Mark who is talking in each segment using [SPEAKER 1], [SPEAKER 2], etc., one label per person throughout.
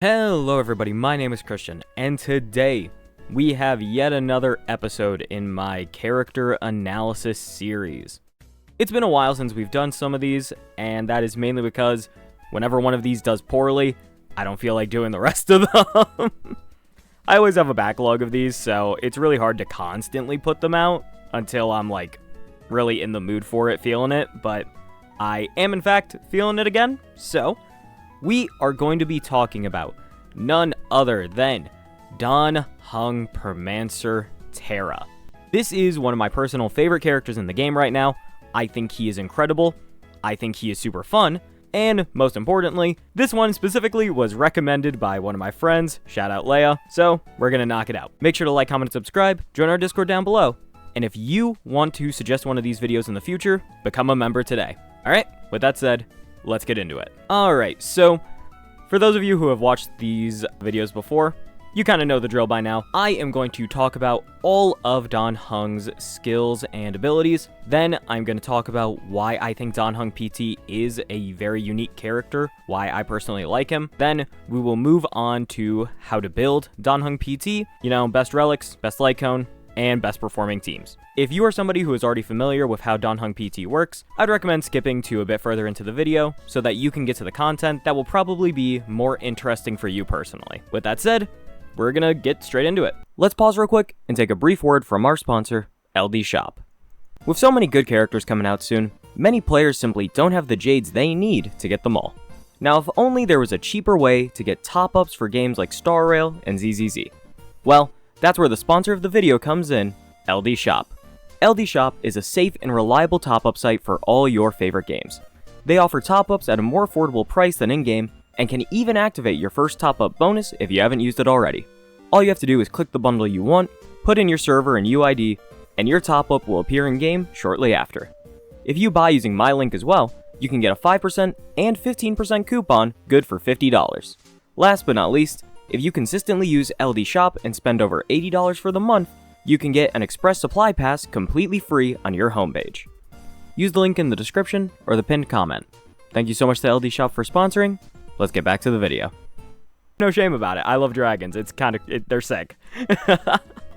[SPEAKER 1] Hello everybody, my name is Christian, and today we have yet another episode in my character analysis series. It's been a while since we've done some of these, and that is mainly because whenever one of these does poorly, I don't feel like doing the rest of them. I always have a backlog of these, so it's really hard to constantly put them out until I'm like really in the mood for it, feeling it, but I am in fact feeling it again, so we are going to be talking about none other than Dan Heng Permancer Terra. This is one of my personal favorite characters in the game right now. I think he is incredible. I think he is super fun. And most importantly, this one specifically was recommended by one of my friends, shoutout Leia, so we're gonna knock it out. Make sure to like, comment, and subscribe, join our Discord down below, and if you want to suggest one of these videos in the future, become a member today. Alright, with that said, let's get into it. Alright, so for those of you who have watched these videos before, you kind of know the drill by now. I am going to talk about all of Dan Heng's skills and abilities. Then I'm going to talk about why I think Dan Heng PT is a very unique character, why I personally like him. Then we will move on to how to build Dan Heng PT, best relics, best light cone, and best performing teams. If you are somebody who is already familiar with how Dan Heng PT works, I'd recommend skipping to a bit further into the video so that you can get to the content that will probably be more interesting for you personally. With that said, we're gonna get straight into it. Let's pause real quick and take a brief word from our sponsor, LD Shop. With so many good characters coming out soon, many players simply don't have the jades they need to get them all. Now, if only there was a cheaper way to get top-ups for games like Star Rail and ZZZ. Well, that's where the sponsor of the video comes in, LD Shop. LD Shop is a safe and reliable top-up site for all your favorite games. They offer top-ups at a more affordable price than in-game, and can even activate your first top-up bonus if you haven't used it already. All you have to do is click the bundle you want, put in your server and UID, and your top-up will appear in-game shortly after. If you buy using my link as well, you can get a 5% and 15% coupon good for $50. Last but not least, if you consistently use LD Shop and spend over $80 for the month, you can get an express supply pass completely free on your homepage. Use the link in the description or the pinned comment. Thank you so much to LD Shop for sponsoring. Let's get back to the video. No shame about it. I love dragons. They're sick.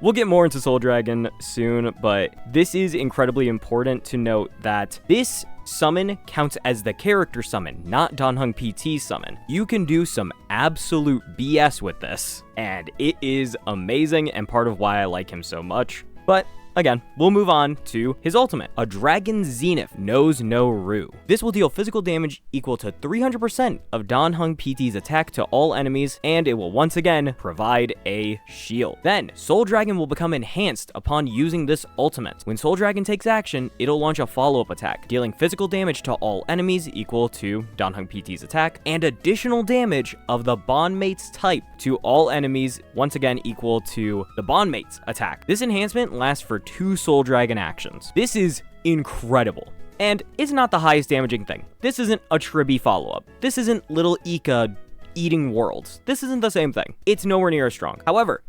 [SPEAKER 1] We'll get more into Soul Dragon soon, but this is incredibly important to note that this summon counts as the character summon, not Dan Heng PT summon. You can do some absolute BS with this, and it is amazing and part of why I like him so much. But again, we'll move on to his ultimate. A Dragon Zenith knows no Ru. This will deal physical damage equal to 300% of Dan Heng PT's attack to all enemies, and it will once again provide a shield. Then, Soul Dragon will become enhanced upon using this ultimate. When Soul Dragon takes action, it'll launch a follow-up attack, dealing physical damage to all enemies equal to Dan Heng PT's attack, and additional damage of the Bondmate's type to all enemies, once again equal to the Bondmate's attack. This enhancement lasts for 2 Soul Dragon actions. This is incredible. And it's not the highest damaging thing. This isn't a Tribby follow-up. This isn't Little Ika eating worlds. This isn't the same thing. It's nowhere near as strong. However,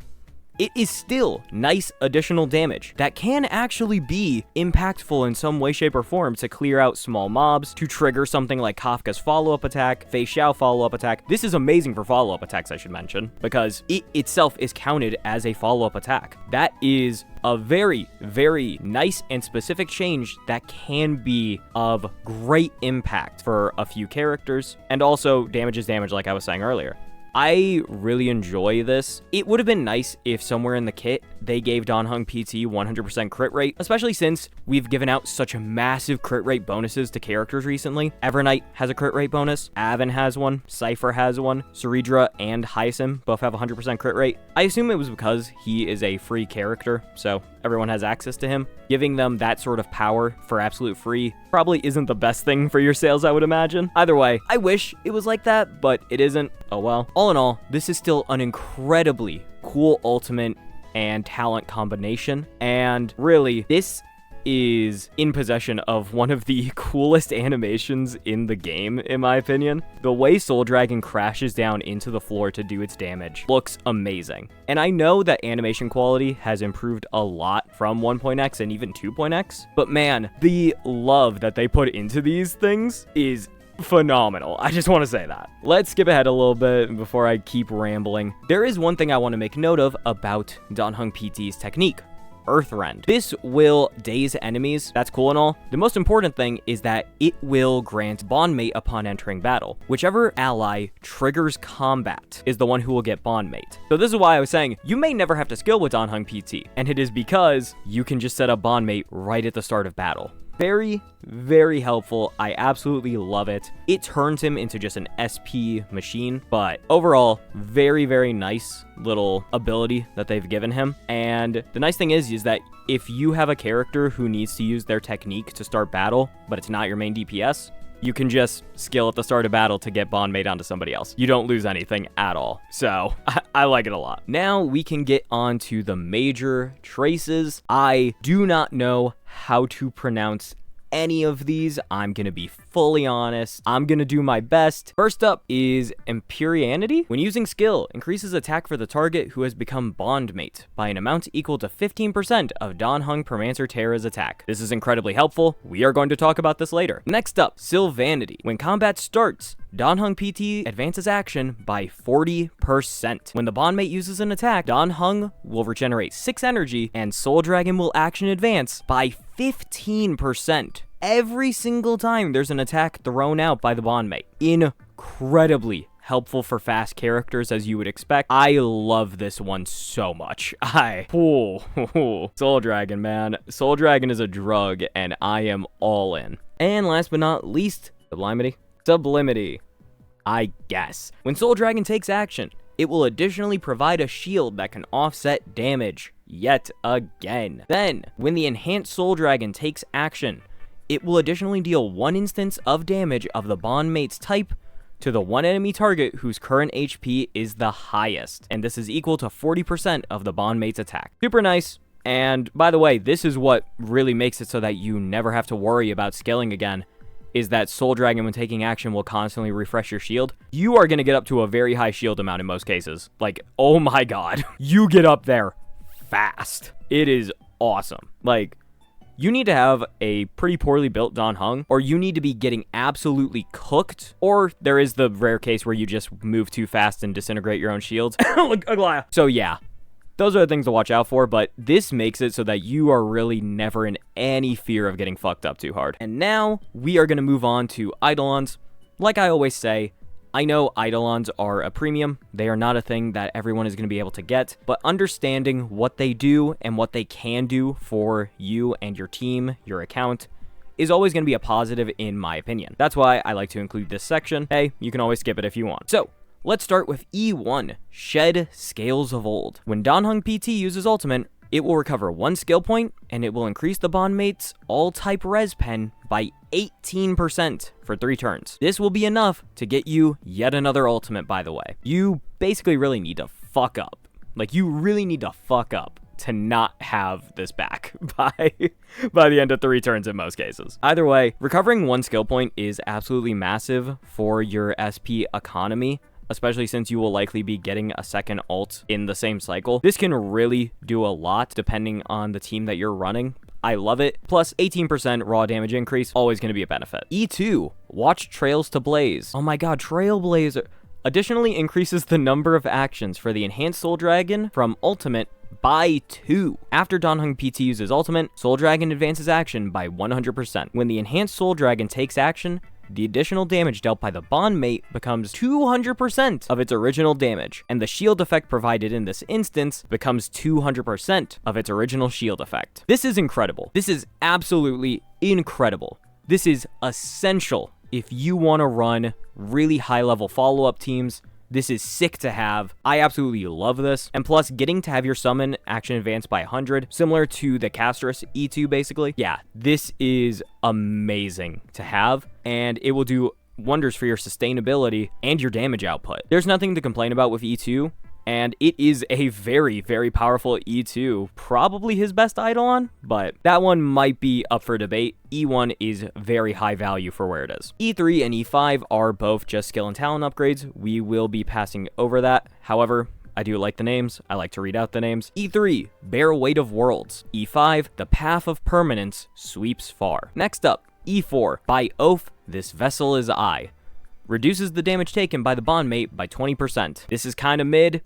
[SPEAKER 1] it is still nice additional damage that can actually be impactful in some way, shape, or form to clear out small mobs, to trigger something like Kafka's follow-up attack, Fei Xiao follow-up attack. This is amazing for follow-up attacks, I should mention, because it itself is counted as a follow-up attack. That is a very, very nice and specific change that can be of great impact for a few characters, and also damage is damage, like I was saying earlier. I really enjoy this. It would have been nice if somewhere in the kit they gave Dan Heng PT 100% crit rate, especially since we've given out such massive crit rate bonuses to characters recently. Evernight has a crit rate bonus, Avon has one, Cypher has one, Ceridra and Hysim both have 100% crit rate. I assume it was because he is a free character, so everyone has access to him. Giving them that sort of power for absolute free probably isn't the best thing for your sales, I would imagine. Either way, I wish it was like that, but it isn't. Oh well. All in all, this is still an incredibly cool ultimate and talent combination, and really, this is in possession of one of the coolest animations in the game, in my opinion. The way Soul Dragon crashes down into the floor to do its damage looks amazing. And I know that animation quality has improved a lot from 1.x and even 2.x, but man, the love that they put into these things is phenomenal. I just want to say that. Let's skip ahead a little bit before I keep rambling. There is one thing I want to make note of about DHPT's technique. Earthrend. This will daze enemies. That's cool and all. The most important thing is that it will grant bondmate upon entering battle. Whichever ally triggers combat is the one who will get bondmate. So this is why I was saying you may never have to skill with DHPT, and it is because you can just set up bondmate right at the start of battle. Very, very helpful. I absolutely love it. It turns him into just an SP machine, but overall, very, very nice little ability that they've given him. And the nice thing is that if you have a character who needs to use their technique to start battle, but it's not your main DPS, you can just skill at the start of battle to get bondmate onto somebody else. You don't lose anything at all. So I like it a lot. Now we can get on to the major traces. I do not know how to pronounce any of these. I'm gonna be fully honest. I'm gonna do my best. First up is Empyreanity. When using skill, increases attack for the target who has become bondmate by an amount equal to 15% of Danhung Terra's attack. This is incredibly helpful. We are going to talk about this later. Next up, Sylvanity. When combat starts, DHPT advances action by 40%. When the bondmate uses an attack, Danhung will regenerate 6 energy, and Soul Dragon will action advance by 15% every single time there's an attack thrown out by the bondmate. Incredibly helpful for fast characters, as you would expect. I love this one so much. Soul Dragon, man. Soul Dragon is a drug, and I am all in. And last but not least, Sublimity. I guess. When Soul Dragon takes action, it will additionally provide a shield that can offset damage yet again. Then, when the enhanced Soul Dragon takes action, it will additionally deal 1 instance of damage of the bondmate's type to the one enemy target whose current HP is the highest, and this is equal to 40% of the bondmate's attack. Super nice. And by the way, this is what really makes it so that you never have to worry about scaling again, is that Soul Dragon, when taking action, will constantly refresh your shield. You are going to get up to a very high shield amount in most cases. Like, oh my god. You get up there fast. It is awesome. Like, you need to have a pretty poorly built Danhung, or you need to be getting absolutely cooked, or there is the rare case where you just move too fast and disintegrate your own shields. So yeah. Those are the things to watch out for, but this makes it so that you are really never in any fear of getting fucked up too hard. And now, we are going to move on to Eidolons. Like I always say, I know Eidolons are a premium. They are not a thing that everyone is going to be able to get, but understanding what they do and what they can do for you and your team, your account, is always going to be a positive in my opinion. That's why I like to include this section. Hey, you can always skip it if you want. So, let's start with E1, Shed Scales of Old. When DHPT uses ultimate, it will recover 1 skill point, and it will increase the bondmate's all-type res pen by 18% for 3 turns. This will be enough to get you yet another ultimate, by the way. You basically really need to fuck up. Like, you really need to fuck up to not have this back by the end of 3 turns in most cases. Either way, recovering 1 skill point is absolutely massive for your SP economy, especially since you will likely be getting a second ult in the same cycle. This can really do a lot depending on the team that you're running. I love it. Plus 18% raw damage increase, always going to be a benefit. E2, Watch Trails to Blaze. Oh my god, Trailblazer. Additionally increases the number of actions for the enhanced Soul Dragon from ultimate by 2. After DHPT uses ultimate, Soul Dragon advances action by 100%. When the enhanced Soul Dragon takes action, the additional damage dealt by the bondmate becomes 200% of its original damage, and the shield effect provided in this instance becomes 200% of its original shield effect. This is incredible. This is absolutely incredible. This is essential if you want to run really high-level follow-up teams. This is sick to have. I absolutely love this. And plus, getting to have your summon action advance by 100, similar to the Castrus E2 basically. Yeah, this is amazing to have, and it will do wonders for your sustainability and your damage output. There's nothing to complain about with E2, and it is a very, very powerful E2. Probably his best Eidolon, but that one might be up for debate. E1 is very high value for where it is. E3 and E5 are both just skill and talent upgrades. We will be passing over that. However, I do like the names. I like to read out the names. E3, Bear Weight of Worlds. E5, The Path of Permanence Sweeps Far. Next up, E4, by oath, this vessel is I. Reduces the damage taken by the bondmate by 20%. This is kind of mid.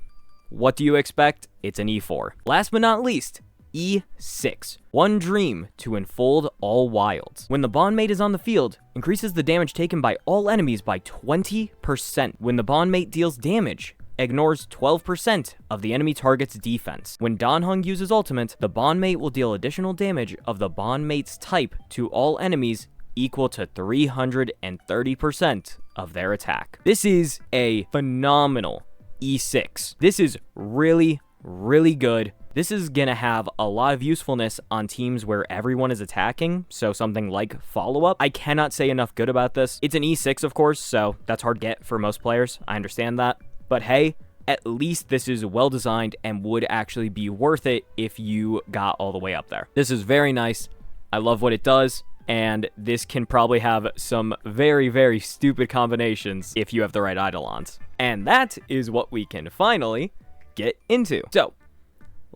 [SPEAKER 1] What do you expect? It's an E4. Last but not least, E6. One dream to enfold all wilds. When the bondmate is on the field, increases the damage taken by all enemies by 20%. When the bondmate deals damage, ignores 12% of the enemy target's defense. When Dan Heng uses ultimate, the bondmate will deal additional damage of the bondmate's type to all enemies equal to 330% of their attack. This is a phenomenal E6. This is really, really good. This is gonna have a lot of usefulness on teams where everyone is attacking, so something like follow-up. I cannot say enough good about this. It's an E6, of course, so that's hard to get for most players. I understand that. But hey, at least this is well designed and would actually be worth it if you got all the way up there. This is very nice. I love what it does, and this can probably have some very, very stupid combinations if you have the right Eidolons. And that is what we can finally get into. So,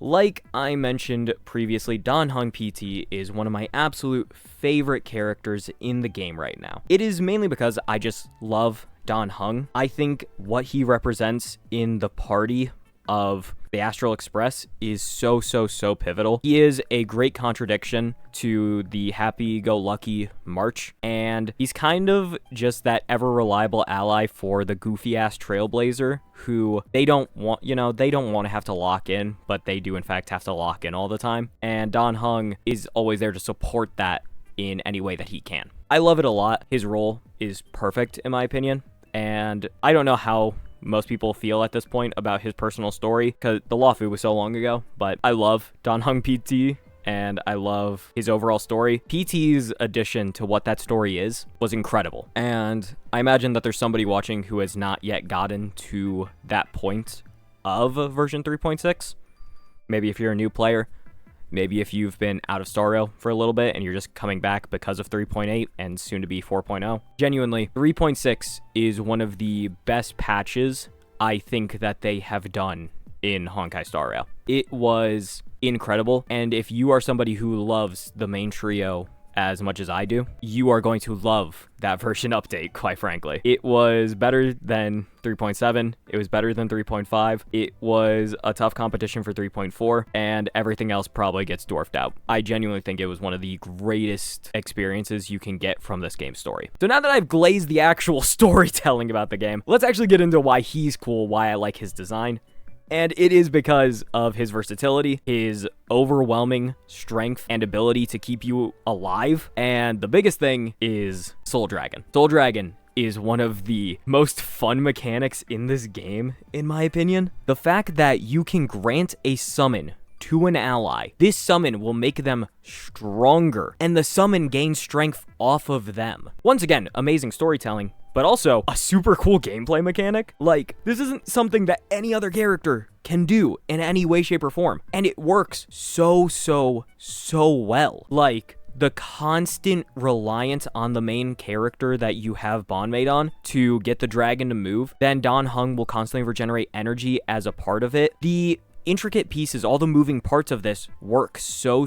[SPEAKER 1] like I mentioned previously, Dan Heng PT is one of my absolute favorite characters in the game right now. It is mainly because I just love Dan Heng. I think what he represents in the party of the Astral Express is so pivotal. He is a great contradiction to the happy-go-lucky March, and he's kind of just that ever-reliable ally for the goofy-ass Trailblazer who they don't want to have to lock in, but they do in fact have to lock in all the time, and Dan Heng is always there to support that in any way that he can. I love it a lot. His role is perfect in my opinion, and I don't know how most people feel at this point about his personal story because the Lawfu was so long ago, but I love Dan Heng PT and I love his overall story. PT's addition to what that story is was incredible, and I imagine that there's somebody watching who has not yet gotten to that point of version 3.6. Maybe if you're a new player, maybe if you've been out of Star Rail for a little bit and you're just coming back because of 3.8 and soon to be 4.0. Genuinely, 3.6 is one of the best patches I think that they have done in Honkai Star Rail. It was incredible, and if you are somebody who loves the main trio as much as I do, you are going to love that version update, quite frankly. It was better than 3.7, it was better than 3.5, it was a tough competition for 3.4, and everything else probably gets dwarfed out. I genuinely think it was one of the greatest experiences you can get from this game's story. So now that I've glazed the actual storytelling about the game, let's actually get into why he's cool, why I like his design. And it is because of his versatility, his overwhelming strength and ability to keep you alive. And the biggest thing is Soul Dragon. Soul Dragon is one of the most fun mechanics in this game, in my opinion. The fact that you can grant a summon to an ally, this summon will make them stronger, and the summon gains strength off of them. Once again, amazing storytelling, but also a super cool gameplay mechanic. Like, this isn't something that any other character can do in any way, shape, or form, and it works so well. Like, the constant reliance on the main character that you have bondmate on to get the dragon to move, then Dan Heng will constantly regenerate energy as a part of it. The intricate pieces, all the moving parts of this work so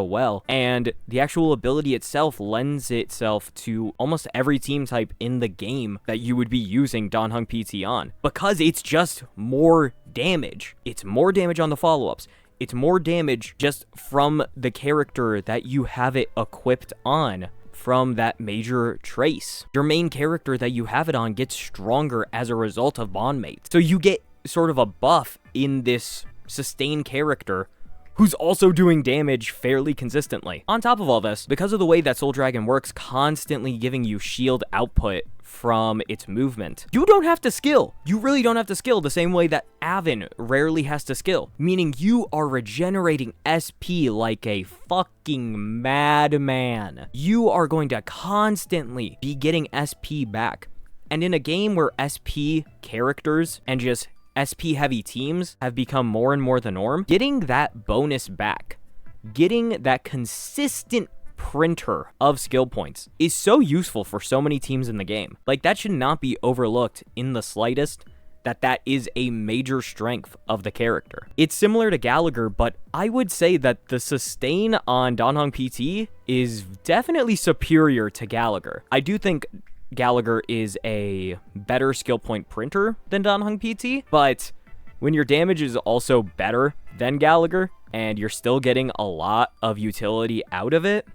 [SPEAKER 1] well, and the actual ability itself lends itself to almost every team type in the game that you would be using Dan Heng PT on, because it's just more damage. It's more damage on the follow-ups. It's more damage just from the character that you have it equipped on from that major trace. Your main character that you have it on gets stronger as a result of bondmate. So you get sort of a buff in this sustained character who's also doing damage fairly consistently. On top of all this, because of the way that Soul Dragon works, constantly giving you shield output from its movement, you don't have to skill. You really don't have to skill the same way that Avon rarely has to skill, meaning you are regenerating SP like a fucking madman. You are going to constantly be getting SP back. And in a game where SP characters and just SP-heavy teams have become more and more the norm, getting that bonus back, getting that consistent printer of skill points is so useful for so many teams in the game. Like, that should not be overlooked in the slightest, that is a major strength of the character. It's similar to Gallagher, but I would say that the sustain on Danhong PT is definitely superior to Gallagher. I do think Gallagher is a better skill point printer than Danhong PT, but when your damage is also better than Gallagher, and you're still getting a lot of utility out of it,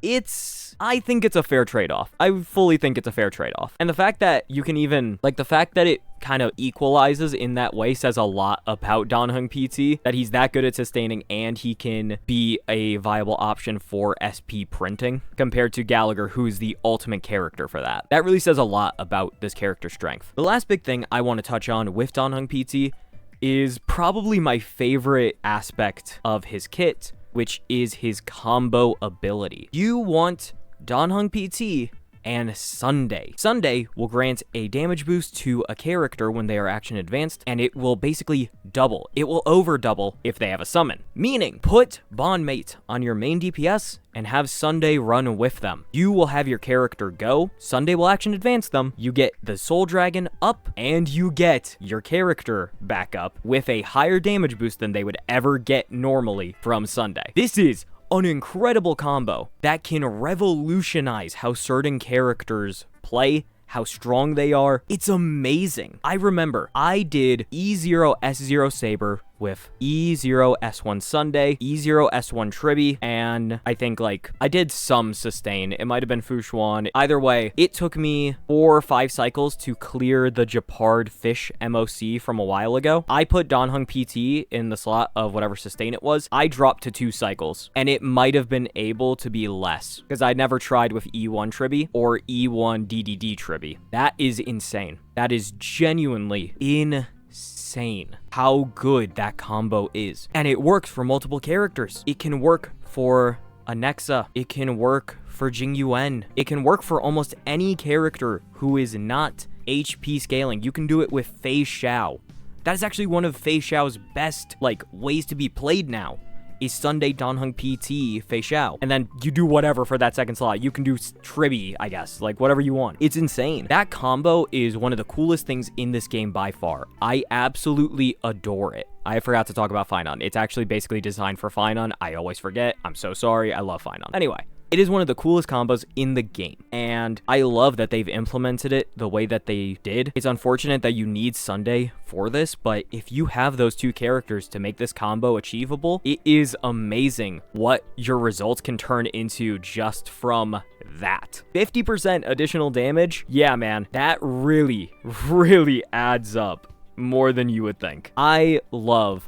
[SPEAKER 1] I think it's a fair trade-off. I fully think it's a fair trade-off. And the fact that you can even, the fact that it kind of equalizes in that way says a lot about Danhong PT, that he's that good at sustaining and he can be a viable option for SP printing compared to Gallagher, who's the ultimate character for that. That really says a lot about this character's strength. The last big thing I want to touch on with Danhong PT is probably my favorite aspect of his kit, which is his combo ability. You want Danhong PT and Sunday. Sunday will grant a damage boost to a character when they are action advanced, and it will basically double. It will over double if they have a summon. Meaning, put Bondmate on your main DPS and have Sunday run with them. You will have your character go, Sunday will action advance them, you get the Soul Dragon up, and you get your character back up with a higher damage boost than they would ever get normally from Sunday. This is an incredible combo that can revolutionize how certain characters play, how strong they are. It's amazing. I remember I did E0 S0 Saber with E0 S1 Sunday, E0 S1 Tribby, and I think I did some sustain. It might have been Fushuan. Either way, it took me 4 or 5 cycles to clear the Japard Fish MOC from a while ago. I put Danhong PT in the slot of whatever sustain it was. I dropped to 2 cycles, and it might have been able to be less because I'd never tried with E1 Tribby or E1 DDD Tribby. That is insane. That is genuinely insane how good that combo is. And it works for multiple characters. It can work for Anexa. It can work for Jing Yuan. It can work for almost any character who is not HP scaling. You can do it with Fei Xiao. That is actually one of Fei Xiao's best ways to be played now, is Sunday Danhong PT Fei Xiao. And then you do whatever for that second slot. You can do Tribby, I guess, whatever you want. It's insane. That combo is one of the coolest things in this game by far. I absolutely adore it. I forgot to talk about Finon. It's actually basically designed for Finon. I always forget. I'm so sorry. I love Finon. Anyway, it is one of the coolest combos in the game, and I love that they've implemented it the way that they did. It's unfortunate that you need Sunday for this, but if you have those 2 characters to make this combo achievable, it is amazing what your results can turn into just from that. 50% additional damage? Yeah, man, that really, really adds up more than you would think. I love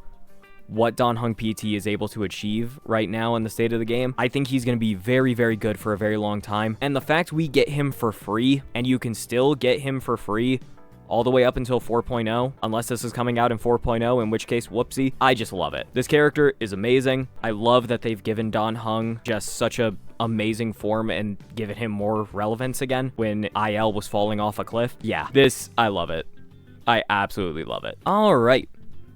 [SPEAKER 1] what Danhong PT is able to achieve right now in the state of the game. I think he's going to be very, very good for a very long time. And the fact we get him for free, and you can still get him for free all the way up until 4.0, unless this is coming out in 4.0, in which case, whoopsie. I just love it. This character is amazing. I love that they've given Danhong just such a amazing form and given him more relevance again when IL was falling off a cliff. Yeah, I love it. I absolutely love it. All right.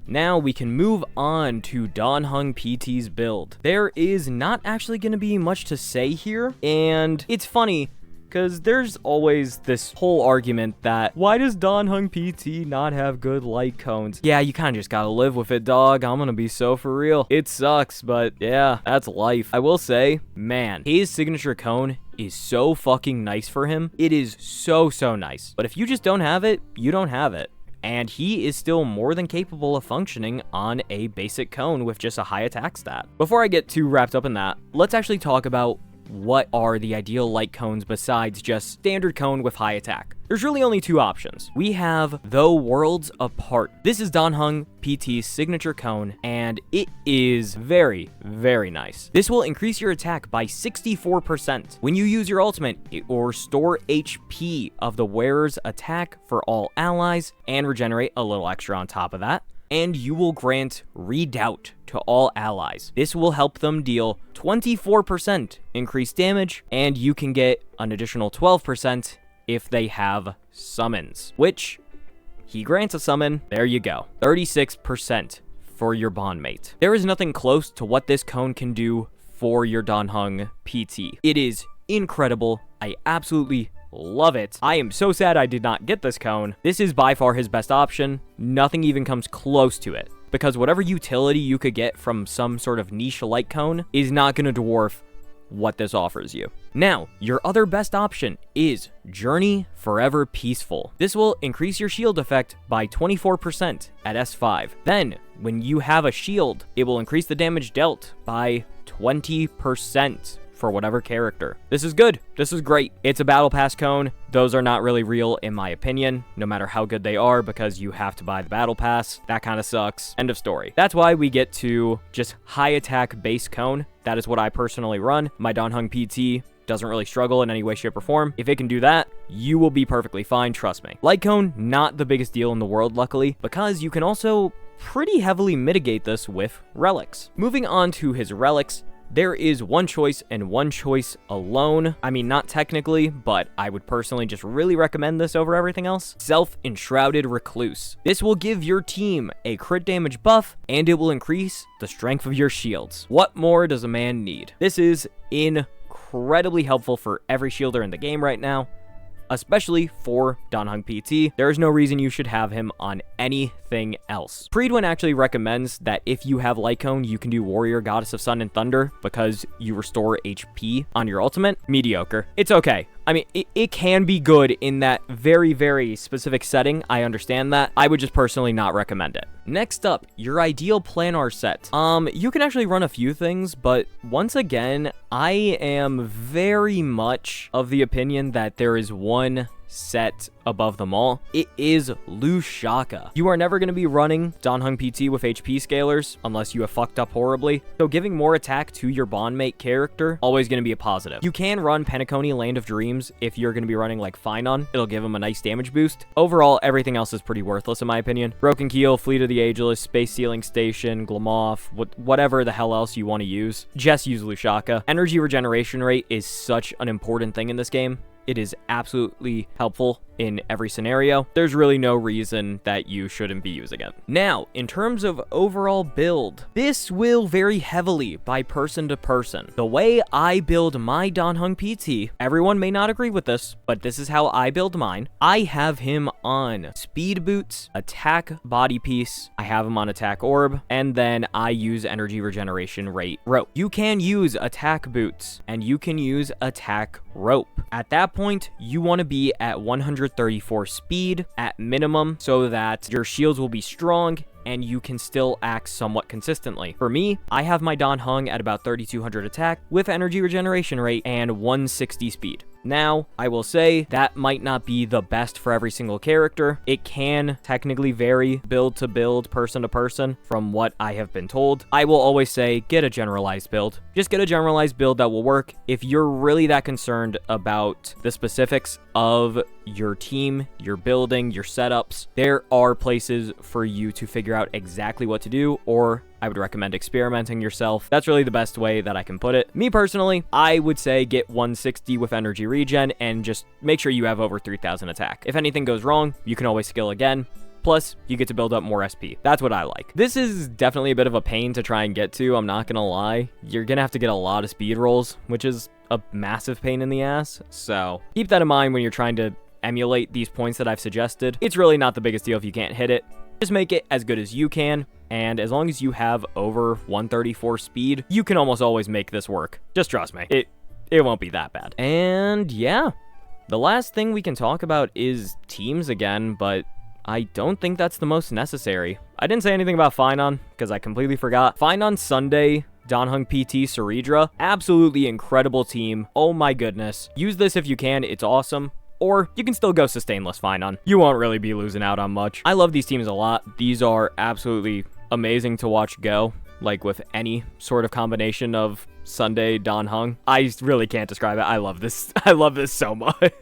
[SPEAKER 1] Now we can move on to Danhong PT's build. There is not actually going to be much to say here, and it's funny because there's always this whole argument that, why does Danhong PT not have good light cones? Yeah, you kind of just gotta live with it, dog. I'm gonna be so for real. It sucks, but yeah, that's life. I will say, man, his signature cone is so fucking nice for him. It is so, so nice. But if you just don't have it, you don't have it. And he is still more than capable of functioning on a basic cone with just a high attack stat. Before I get too wrapped up in that, let's actually talk about what are the ideal light cones besides just standard cone with high attack. There's really only 2 options. We have Though Worlds Apart. This is Danhong PT's signature cone, and it is very, very nice. This will increase your attack by 64%. When you use your ultimate, it will restore HP of the wearer's attack for all allies and regenerate a little extra on top of that. And you will grant Redoubt to all allies. This will help them deal 24% increased damage, and you can get an additional 12% if they have summons, which he grants a summon. There you go. 36% for your bondmate. There is nothing close to what this cone can do for your Danhong PT. It is incredible. I absolutely love it. I am so sad I did not get this cone. This is by far his best option. Nothing even comes close to it, because whatever utility you could get from some sort of niche light cone is not going to dwarf what this offers you. Now, your other best option is Journey Forever Peaceful. This will increase your shield effect by 24% at S5. Then, when you have a shield, it will increase the damage dealt by 20% for whatever character. This is good. This is great. It's a battle pass cone. Those are not really real in my opinion, no matter how good they are, because you have to buy the battle pass. That kind of sucks. End of story. That's why we get to just high attack base cone. That is what I personally run. My Danhung PT doesn't really struggle in any way, shape, or form. If it can do that, you will be perfectly fine, trust me. Light cone, not the biggest deal in the world, luckily, because you can also pretty heavily mitigate this with relics. Moving on to his relics, there is one choice and one choice alone. I mean, not technically, but I would personally just really recommend this over everything else. Self-Enshrouded Recluse. This will give your team a crit damage buff, and it will increase the strength of your shields. What more does a man need? This is incredibly helpful for every shielder in the game right now, especially for Danhung PT. There is no reason you should have him on anything else. Preedwin actually recommends that if you have Light Cone, you can do Warrior, Goddess of Sun and Thunder because you restore HP on your ultimate. Mediocre. It's okay. I mean, it can be good in that very, very specific setting. I understand that. I would just personally not recommend it. Next up, your ideal planar set. You can actually run a few things, but once again, I am very much of the opinion that there is one set above them all. It is Lushaka. You are never going to be running Danhung PT with HP scalers unless you have fucked up horribly, so giving more attack to your bondmate character always going to be a positive. You can run Penacony Land of Dreams if you're going to be running like Finon. It'll give him a nice damage boost. Overall, everything else is pretty worthless in my opinion. Broken Keel, Fleet of the Ageless, Space Sealing Station, Glamoff, whatever the hell else you want to use, just use Lushaka. Energy regeneration rate is such an important thing in this game. It is absolutely helpful in every scenario. There's really no reason that you shouldn't be using it. Now, in terms of overall build, this will vary heavily by person to person. The way I build my Danhung PT, everyone may not agree with this, but this is how I build mine. I have him on speed boots, attack body piece, I have him on attack orb, and then I use energy regeneration rate rope. You can use attack boots, and you can use attack rope. At that point, you want to be at 134 speed at minimum so that your shields will be strong and you can still act somewhat consistently. For me, I have my Danhung at about 3200 attack with energy regeneration rate and 160 speed. Now, I will say that might not be the best for every single character. It can technically vary build to build, person to person, from what I have been told. I will always say, get a generalized build. Just get a generalized build that will work. If you're really that concerned about the specifics of your team, your building, your setups, there are places for you to figure out exactly what to do, or I would recommend experimenting yourself. That's really the best way that I can put it. Me personally, I would say get 160 with energy regen and just make sure you have over 3000 attack. If anything goes wrong, you can always skill again. Plus, you get to build up more SP. That's what I like. This is definitely a bit of a pain to try and get to, I'm not gonna lie. You're gonna have to get a lot of speed rolls, which is a massive pain in the ass. So keep that in mind when you're trying to emulate these points that I've suggested. It's really not the biggest deal if you can't hit it. Just make it as good as you can, and as long as you have over 134 speed, you can almost always make this work. Just trust me, it won't be that bad. And yeah, the last thing we can talk about is teams again, but I don't think that's the most necessary. I didn't say anything about Finon, because I completely forgot. Finon Sunday, Danhung PT Saridra, absolutely incredible team. Oh my goodness. Use this if you can, it's awesome. Or you can still go sustainless Finon. You won't really be losing out on much. I love these teams a lot. These are absolutely amazing to watch go, like with any sort of combination of Sunday Danhung. I really can't describe it. I love this. I love this so much.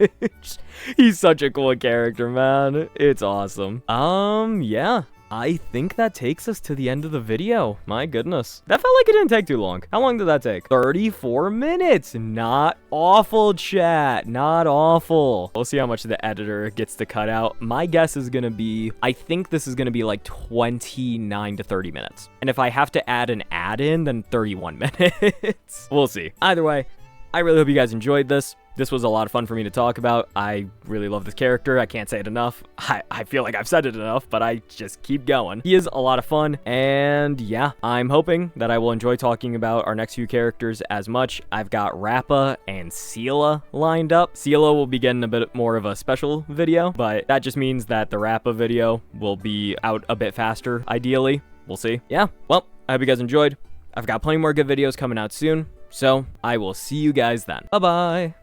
[SPEAKER 1] He's such a cool character, man. It's awesome. Yeah. I think that takes us to the end of the video. My goodness. That felt like it didn't take too long. How long did that take? 34 minutes. Not awful, chat. Not awful. We'll see how much the editor gets to cut out. My guess is going to be, I think this is going to be like 29 to 30 minutes. And if I have to add an add-in, then 31 minutes. We'll see. Either way, I really hope you guys enjoyed this. This was a lot of fun for me to talk about. I really love this character. I can't say it enough. I feel like I've said it enough, but I just keep going. He is a lot of fun, and yeah, I'm hoping that I will enjoy talking about our next few characters as much. I've got Rappa and Seela lined up. Seela will be getting a bit more of a special video, but that just means that the Rappa video will be out a bit faster, ideally. We'll see. Yeah, well, I hope you guys enjoyed. I've got plenty more good videos coming out soon, so I will see you guys then. Bye-bye!